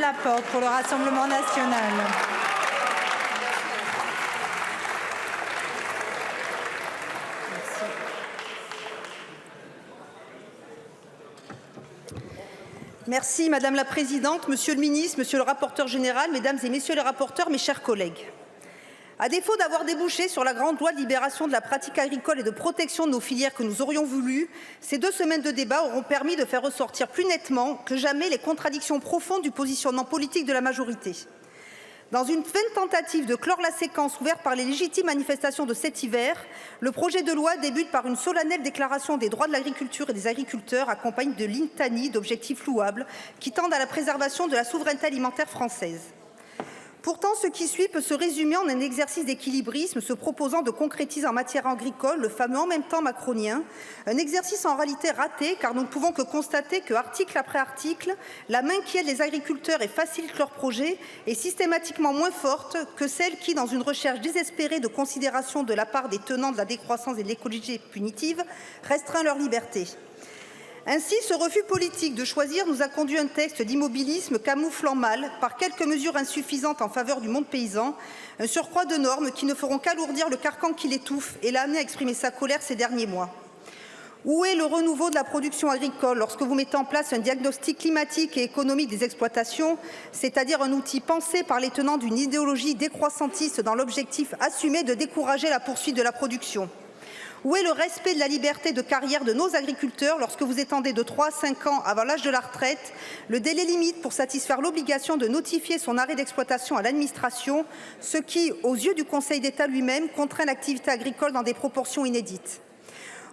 Laporte pour le Rassemblement national. Merci Madame la Présidente, Monsieur le Ministre, Monsieur le Rapporteur général, Mesdames et Messieurs les rapporteurs, mes chers collègues. À défaut d'avoir débouché sur la grande loi de libération de la pratique agricole et de protection de nos filières que nous aurions voulu, ces 2 semaines de débat auront permis de faire ressortir plus nettement que jamais les contradictions profondes du positionnement politique de la majorité. Dans une vaine tentative de clore la séquence ouverte par les légitimes manifestations de cet hiver, le projet de loi débute par une solennelle déclaration des droits de l'agriculture et des agriculteurs accompagnée de litanies d'objectifs louables qui tendent à la préservation de la souveraineté alimentaire française. Pourtant, ce qui suit peut se résumer en un exercice d'équilibrisme se proposant de concrétiser en matière agricole le fameux « en même temps » macronien, un exercice en réalité raté car nous ne pouvons que constater que, article après article, la main qui aide les agriculteurs et facilite leurs projets est systématiquement moins forte que celle qui, dans une recherche désespérée de considération de la part des tenants de la décroissance et de l'écologie punitive, restreint leur liberté. Ainsi, ce refus politique de choisir nous a conduit à un texte d'immobilisme camouflant mal, par quelques mesures insuffisantes en faveur du monde paysan, un surcroît de normes qui ne feront qu'alourdir le carcan qui l'étouffe et l'a amené à exprimer sa colère ces derniers mois. Où est le renouveau de la production agricole lorsque vous mettez en place un diagnostic climatique et économique des exploitations, c'est-à-dire un outil pensé par les tenants d'une idéologie décroissantiste dans l'objectif assumé de décourager la poursuite de la production? Où est le respect de la liberté de carrière de nos agriculteurs lorsque vous étendez de 3 à 5 ans avant l'âge de la retraite le délai limite pour satisfaire l'obligation de notifier son arrêt d'exploitation à l'administration, ce qui, aux yeux du Conseil d'État lui-même, contraint l'activité agricole dans des proportions inédites?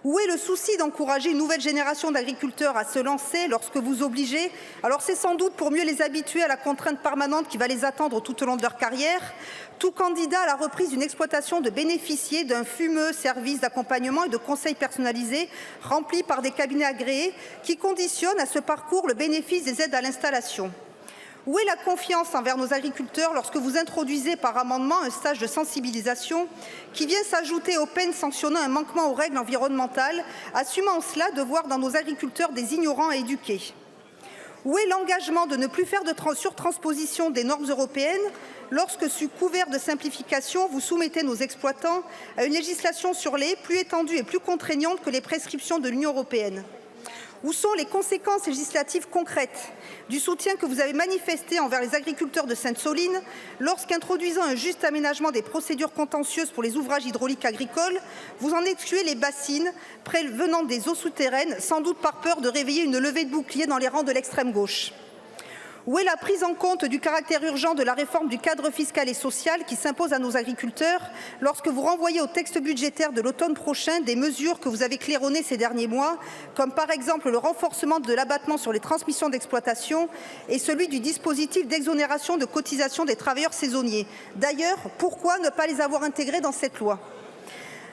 Où est le souci d'encourager une nouvelle génération d'agriculteurs à se lancer lorsque vous obligez, alors c'est sans doute pour mieux les habituer à la contrainte permanente qui va les attendre tout au long de leur carrière, tout candidat à la reprise d'une exploitation de bénéficier d'un fumeux service d'accompagnement et de conseil personnalisé rempli par des cabinets agréés qui conditionnent à ce parcours le bénéfice des aides à l'installation? Où est la confiance envers nos agriculteurs lorsque vous introduisez par amendement un stage de sensibilisation qui vient s'ajouter aux peines sanctionnant un manquement aux règles environnementales, assumant en cela de voir dans nos agriculteurs des ignorants à éduquer? Où est l'engagement de ne plus faire de surtransposition des normes européennes lorsque, sous couvert de simplification, vous soumettez nos exploitants à une législation sur lait plus étendue et plus contraignante que les prescriptions de l'Union européenne? Où sont les conséquences législatives concrètes du soutien que vous avez manifesté envers les agriculteurs de Sainte-Soline lorsqu'introduisant un juste aménagement des procédures contentieuses pour les ouvrages hydrauliques agricoles, vous en excluez les bassines venant des eaux souterraines, sans doute par peur de réveiller une levée de boucliers dans les rangs de l'extrême gauche? Où est la prise en compte du caractère urgent de la réforme du cadre fiscal et social qui s'impose à nos agriculteurs lorsque vous renvoyez au texte budgétaire de l'automne prochain des mesures que vous avez claironnées ces derniers mois, comme par exemple le renforcement de l'abattement sur les transmissions d'exploitation et celui du dispositif d'exonération de cotisation des travailleurs saisonniers? D'ailleurs, pourquoi ne pas les avoir intégrés dans cette loi?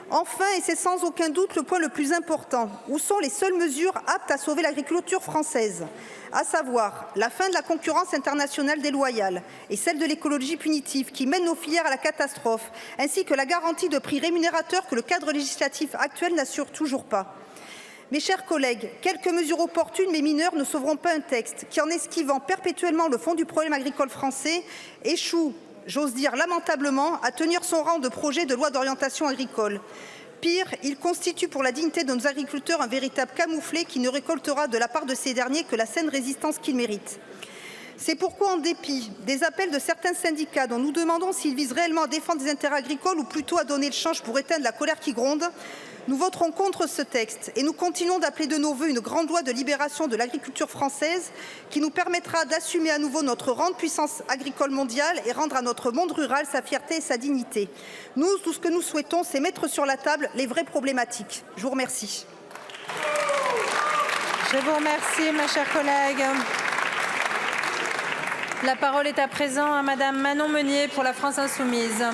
Enfin, et c'est sans aucun doute le point le plus important, où sont les seules mesures aptes à sauver l'agriculture française, à savoir la fin de la concurrence internationale déloyale et celle de l'écologie punitive qui mène nos filières à la catastrophe, ainsi que la garantie de prix rémunérateurs que le cadre législatif actuel n'assure toujours pas? Mes chers collègues, quelques mesures opportunes mais mineures ne sauveront pas un texte qui, en esquivant perpétuellement le fond du problème agricole français, échoue, j'ose dire lamentablement, à tenir son rang de projet de loi d'orientation agricole. Pire, il constitue pour la dignité de nos agriculteurs un véritable camouflet qui ne récoltera de la part de ces derniers que la saine résistance qu'ils méritent. C'est pourquoi, en dépit des appels de certains syndicats dont nous demandons s'ils visent réellement à défendre des intérêts agricoles ou plutôt à donner le change pour éteindre la colère qui gronde, nous voterons contre ce texte et nous continuons d'appeler de nos vœux une grande loi de libération de l'agriculture française qui nous permettra d'assumer à nouveau notre rang de puissance agricole mondiale et rendre à notre monde rural sa fierté et sa dignité. Nous, tout ce que nous souhaitons, c'est mettre sur la table les vraies problématiques. Je vous remercie. Je vous remercie, ma chère collègue. La parole est à présent à Madame Manon Meunier pour la France insoumise.